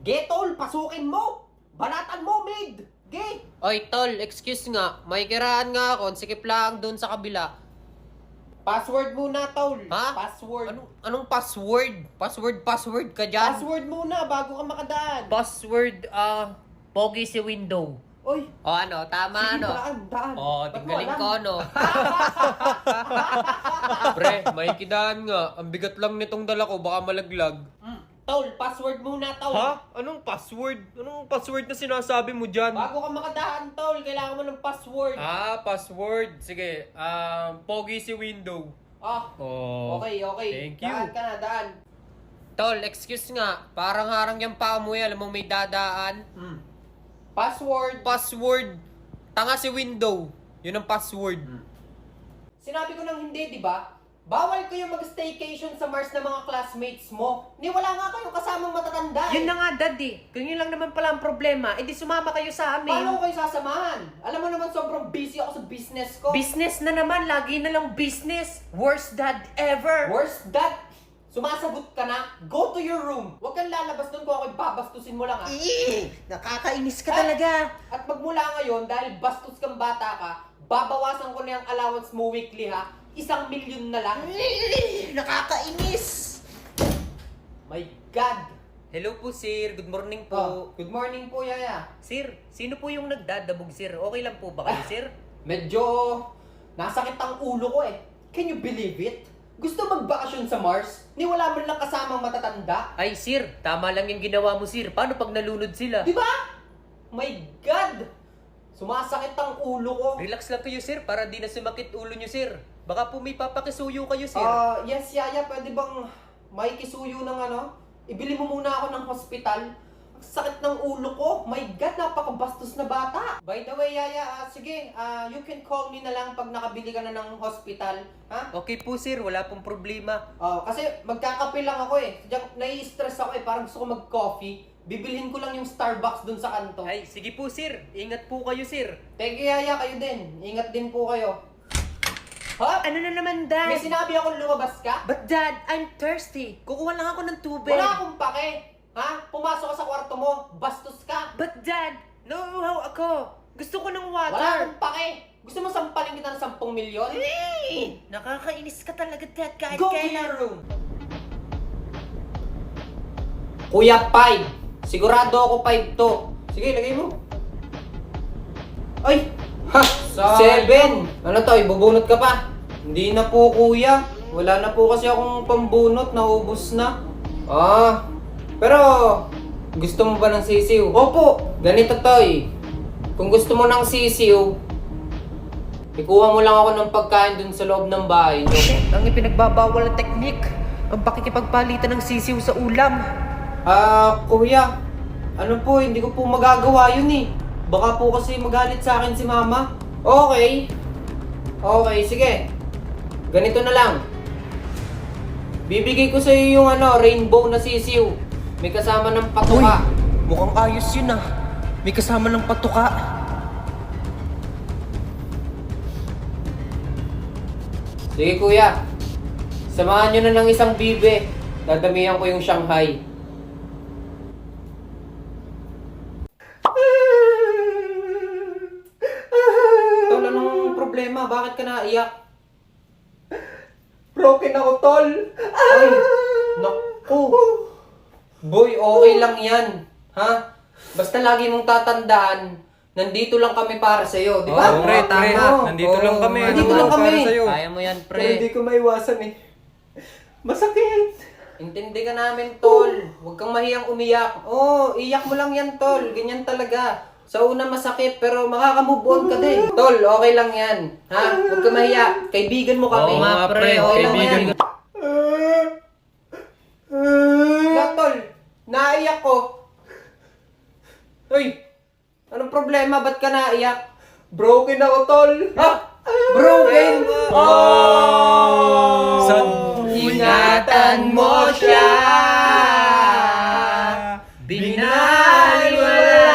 Ge, tol, pasukin mo! Banatan mo, maid! Ge! Oy, tol, excuse nga. May kiraan nga ako. Sikip lang doon sa kabila. Password muna, tol. Ha? Password. Anong password? Password ka dyan? Password muna bago ka makadaan. Password, pogi si window. Oy, O ano, tama sige, ano? daan. O, Ba't mo tinggaling alam? ko ano. Pre, may kidaan nga. Ang bigat lang nitong dala ko, baka malaglag. Tol, password muna, tol. Ha? Anong password? Anong password na sinasabi mo dyan? Bago ka makadaan, tol, kailangan mo ng password. Password. Sige, pogi si window. Ah, Oh. okay. Thank you. Daan ka na, daan. Tol, excuse nga. Parang harang yung paa mo yan. Alam mo may dadaan. Password. Password. Tanga si window. Yun ang password. Sinabi ko nang hindi, di ba? Bawal kayo mag-staycation sa Mars ng mga classmates mo. Ni wala nga kayong kasamang matatanda. Yun na nga, daddy. Ganyan lang naman pala ang problema. Eh di sumama kayo sa amin. Paano ko kayo sasamahan? Alam mo naman sobrang busy ako sa business ko. Business na naman. Lagi na lang business. Worst dad ever. Worst dad, sumasagot ka na, go to your room. Huwag kang lalabas doon kung ako'y babastusin mo lang, ha? Nakakainis ka talaga. At magmula ngayon, dahil bastos kang bata ka, babawasan ko na yung allowance mo weekly, ha? 1,000,000 na lang. Nakakainis. My God! Hello po, sir. Good morning po. Oh, good morning po, Yaya. Sir, sino po yung nagdadabog, sir? Okay lang po ba kayo, sir? Medyo nasakit ang ulo ko, eh. Can you believe it? Gusto magbakasyon sa Mars? Ni wala man lang kasamang matatanda? Ay, sir. Tama lang yung ginawa mo, sir. Paano pag nalunod sila? Di ba? My God! Sumasakit ang ulo ko. Relax lang kayo, sir. Para di na sumakit ulo nyo, sir. Baka po may papakisuyo kayo, sir. Yes, Yaya, pwede bang may kisuyo ng ano? Ibili mo muna ako ng hospital. Ang sakit ng ulo ko. My God, napakabastos na bata. By the way, Yaya, sige, you can call me na lang pag nakabili ka na ng hospital. Ha? Okay po, sir. Wala pong problema. Kasi magkakape lang ako eh. Sadyang nai-stress ako eh. Parang gusto ko mag-coffee. Bibilhin ko lang yung Starbucks dun sa kanto. Ay, sige po, sir. Ingat po kayo, sir. Thank you, Yaya. Kayo din. Ingat din po kayo. Ha? Ano na naman, May Dad? sinabi akong lumabas ka? But Dad, I'm thirsty. Kukuha lang ako ng tubig. Wala akong pake. Ha? Pumasok ka sa kwarto mo. Bastos ka. But Dad, nauuhaw ako. Gusto ko ng Wala water. akong pake. Gusto mo sampalin kita ng 10 milyon? Nakakainis ka talaga, Dad. Kahit Go to kailan. your room. Kuya, 5. Sigurado ako 5 to. Sige, lagay mo. Ay! Ha! 7! Ano to? Ibubunot ka pa? Hindi na po, kuya. Wala na po kasi akong pambunot. Naubos na. Pero gusto mo ba ng sisiw? Opo! Ganito, Toy. Kung gusto mo ng sisiw, ikuha mo lang ako ng pagkain dun sa loob ng bahay nyo. Ang ipinagbabawal na teknik. Ang pakikipagpalitan ng sisiw sa ulam. Kuya, ano po, hindi ko po magagawa yun eh. Baka po kasi magalit sa akin si mama. Okay, sige. Ganito na lang. Bibigay ko sa iyo yung rainbow na sisiw. May kasama ng patuka. Mukhang ayos yun ah. May kasama ng patuka. Sige kuya, samahan nyo na ng isang bibe. Dadamihan ko yung Shanghai. Tol, anong problema? Bakit ka naiyak? Broken ako, tol. Ay, naku. Boy, okay lang yan. Ha? Basta lagi mong tatandaan, nandito lang kami para sa'yo, di ba? Pre, tama. Nandito lang kami. Nandito lang kami. Kaya mo yan, Pero hindi pre. ko maiwasan eh. Masakit. Intindi ka namin, tol. Huwag kang mahiyang umiyak. Iyak mo lang yan, tol. Ganyan talaga. Sa una masakit, pero makaka-move on ka din. Tol, okay lang yan. Ha? Huwag kang mahiya. Kaibigan mo kami. Oo nga, pre. Okay lang Kaibigan yan. Wala, tol. Naiyak ko. Uy, anong problema? Ba't ka naiyak? Broken ako, tol. Ha? Broken? Ingatan mo siya. Binaliwala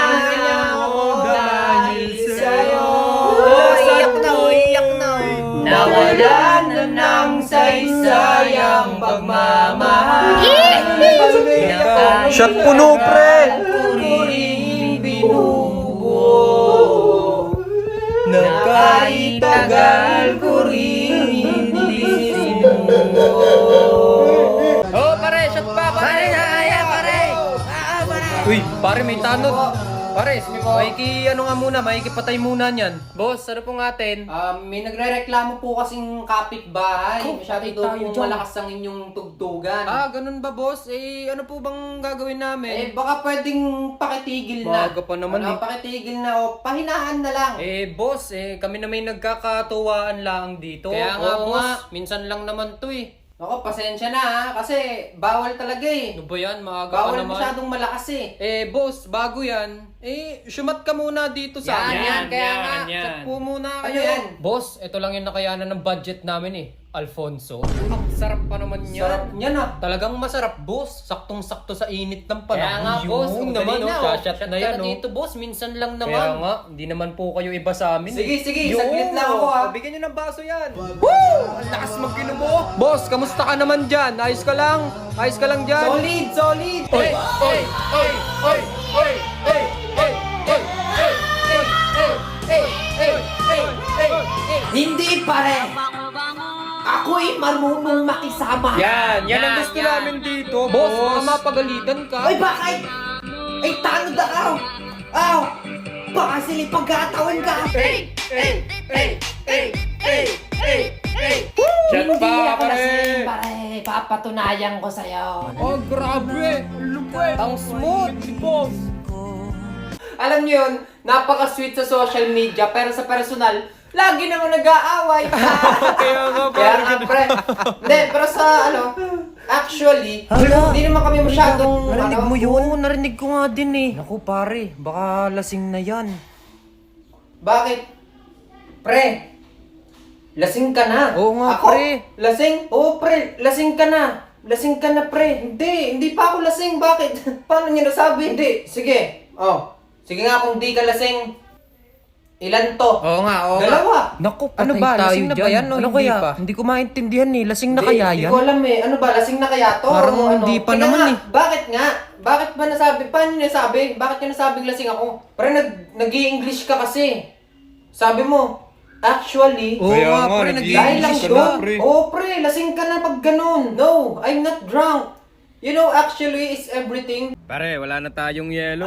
ako dahil sa'yo. Iyak na. Nawala na ng saysayang pagmamahal. Shot puno, pre! Kuring binubuo na kahit tagal ko rin hindi sinuo. Oh, pare, shot pa, pare! Uy, pare, may tanod. Pare, may patay muna niyan. Boss, ano pong atin? May nagre-reklamo po kasing kapitbahay. Masyado daw tayo po dyan. malakas ang inyong tugtugan. Ganun ba, boss? Ano po bang gagawin namin? Baka pwedeng pakitigil na. Baga pa naman Pakitigil na o pahinaan na lang. Boss, kami na may nagkakatuwaan lang dito. Kaya nga, Oo, boss. Minsan lang naman to Ako, pasensya na ha, kasi bawal talaga eh. Ano ba yan? Maaga pa Bawal naman. masyadong malakas eh. Boss, bago yan, syumat ka muna dito sa amin. kaya nga. Chat po muna Ano kayo. yan? Boss, ito lang yung nakayanan ng budget namin Alfonso. Ang sarap pa naman yan. Sarap niyan ah. Talagang masarap, boss. Saktong-sakto sa init ng panahon. Kaya nga, boss. Yun Ang naman, galing na, Shot Shot na ka yan, na dito, boss. Minsan lang naman. Kaya nga, hindi naman po kayo iba sa amin. Sige, saglit lang ako ah. Bigyan nyo ng baso yan. Woo! Ang lakas mag-inumo. Boss, kamusta ka naman dyan? Ayos ka lang? Ayos ka lang dyan? Solid! Oy! Oy! Oy! Oy! Oy! Oy! Hindi pare! Ako'y marunong makisama! Yan ang gusto namin dito, boss. Baka mapagalitan ka. Ay bakit? Ay tanod ako! Aw! Baka silipag katawan ka! Shot Hindi pa, ako pare. lasing pare! Papatunayan ko sa'yo! Oh, grabe! Lupit! Ang smooth, boss! Alam niyo yun, napaka-sweet sa social media, pero sa personal, lagi naman nag-aaway. Kaya nga, Kaya nga, pre. Hindi, pero sa actually, hindi naman kami masyadong, yun? Narinig ko nga din eh. Naku pare, baka lasing na yan. Bakit? Pre, lasing ka na. Oo nga, Ako? pre. Lasing? Oo, pre, lasing ka na. Lasing ka na, pre. Hindi pa ako lasing. Bakit? Paano niyo nasabi? Hindi, sige. Sige nga kung di ka lasing, ilan to? Oo nga. Dalawa. Naku, Ano patay ba? tayo Lasing na ba dyan. yan o Ano hindi kaya? pa? Hindi ko maintindihan eh. Lasing na Hindi, kaya Hindi yan? ko alam eh. Ano ba? Lasing na kaya to? Parang O hindi pa Tingnan naman nga, eh. Bakit nga? Bakit ba nasabi? Paano niya nasabi? Bakit niya nasabing lasing ako? Parang nag-i-English ka kasi. Sabi mo, actually, Oo nga, pre, dahil lang nag-i-English doon. pre. Oo, pre, lasing ka na pag ganun. No, I'm not drunk. You know, actually, is everything. Pare, wala na tayong yelo.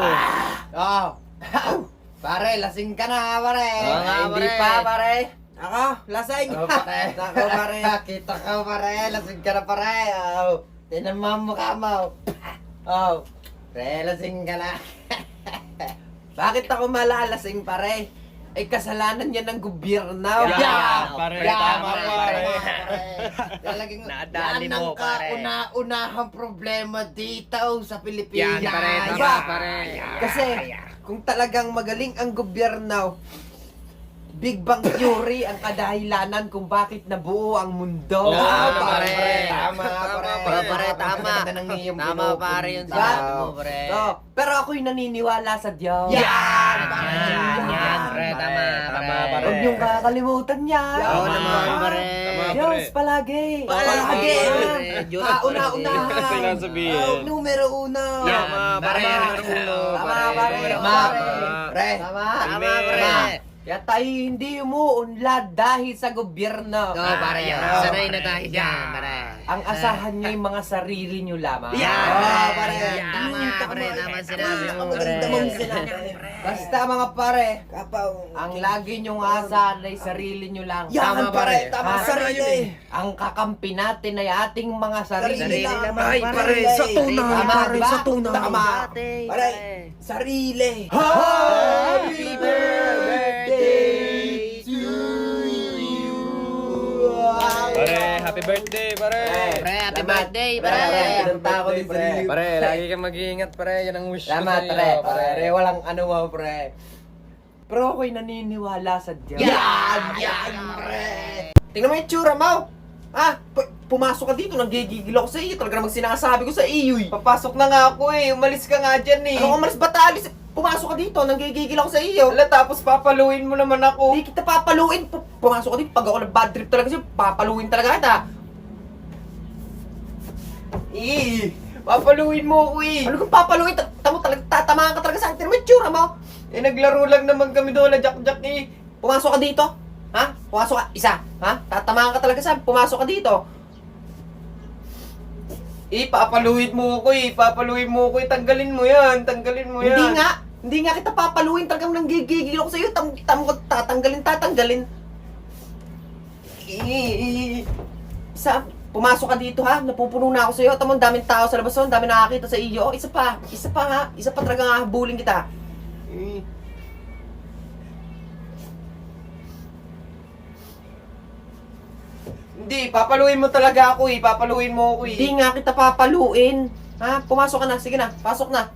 Pare, lasing ka na pare. Oo nga, Hindi pare. pa pare. Ako, lasing. Oo, pare. Ako pare. Kita ka pare, lasing ka na pare. Tinan mo ang mukha mo. Pre, lasing ka na. Bakit ako malalasing pare? Ay kasalanan yan ng gobyerno. Pare, tama, pare. Talagang Nadali yan mo, ang pare. kauna-unahang problema dito sa Pilipinas. Yan, pare, tama, Yan. pare. Kasi kung talagang magaling ang gobyerno, Big Bang Theory ang kadahilanan kung bakit nabuo ang mundo. Oo, pare. Tama, pare. Pare, tama. Ganda ng iyong Tama, pinupunta. pare, yung Diba? sinabi mo, pare. Pero ako'y naniniwala sa Diyos. Yan, Pare, tama, pare. Huwag niyong kakalimutan yan. Oo naman, pare. Diyos palagi. Palagi. Diyos Kauna-unahan. palagi. Kailangan sabihin. Numero uno. Tama, pare. Numero uno, Tama, pare. pare. Tama. Pre. Tama. Tama, pare. Kaya tayo hindi umuunlad dahil sa gobyerno. Oo, pare. Sanay na tayo dyan, pare. Ang asahan niyo yung mga sarili niyo lamang. Pare. Tama, Pare, tama sinabi mo, Maganda pare. mong sinabi. Basta mga pare, ang lagi niyong asahan ay sarili niyo lang. Tama, pare. Tama, sarili. Ang kakampi natin ay ating mga sarili. Sarili lamang, Ay, pare. Sa tunay, Tama, pare, diba? sa tunay. Tama. Pare, sarili. Happy birthday to you. Pare, happy birthday, pare. Pre, happy birthday, pare. Pinunta ako din sa iyo. Pare, lagi kang mag-iingat, pare. Yan ang wish ko Salamat, sa'yo, pre. Walang ano mo, pre. Pero ako'y naniniwala sa Diyos. Yan, pre. Tingnan mo yung tsura mo. Pumasok ka dito, nanggigigil ako sa iyo. Talaga namang sinasabi ko sa iyo. Papasok na nga ako eh. Umalis ka nga dyan eh. Anong umalis ba talis? Pumasok ka dito, nanggigigil ako sa iyo. Wala, tapos papaluin mo naman ako. Hindi kita papaluin. Pumasok ka dito, pag ako nag-bad trip talaga sa'yo, papaluin talaga kita. Papaluin mo ako eh. Ano kung papaluin? Tamo talaga, tatamaan ka talaga sa akin. Tignan mo yung tsura mo. Eh, naglaro lang naman kami doon na Jack-Jack eh. Pumasok ka dito. Ha? Pumasok ka. Isa. Ha? Tatamaan ka talaga sa akin. Pumasok ka dito. Papaluin mo ako eh. Papaluin mo ako eh. Tanggalin mo yan. Tanggalin mo yan. Hindi nga. Hindi nga kita papaluin. Talagang nanggigigil ako sa'yo. Tamo ko tatanggalin. Isa. Pumasok ka dito ha. Napupuno na ako sa'yo. Tamo, ang daming tao sa labas. Ang daming nakakita sa iyo. Isa pa ha. Isa pa talaga nga habulin kita. Eh. Hindi, papaluin mo talaga ako eh. Papaluin mo ako eh. Hindi nga kita papaluin. Ha? Pumasok ka na. Sige na. Pasok na.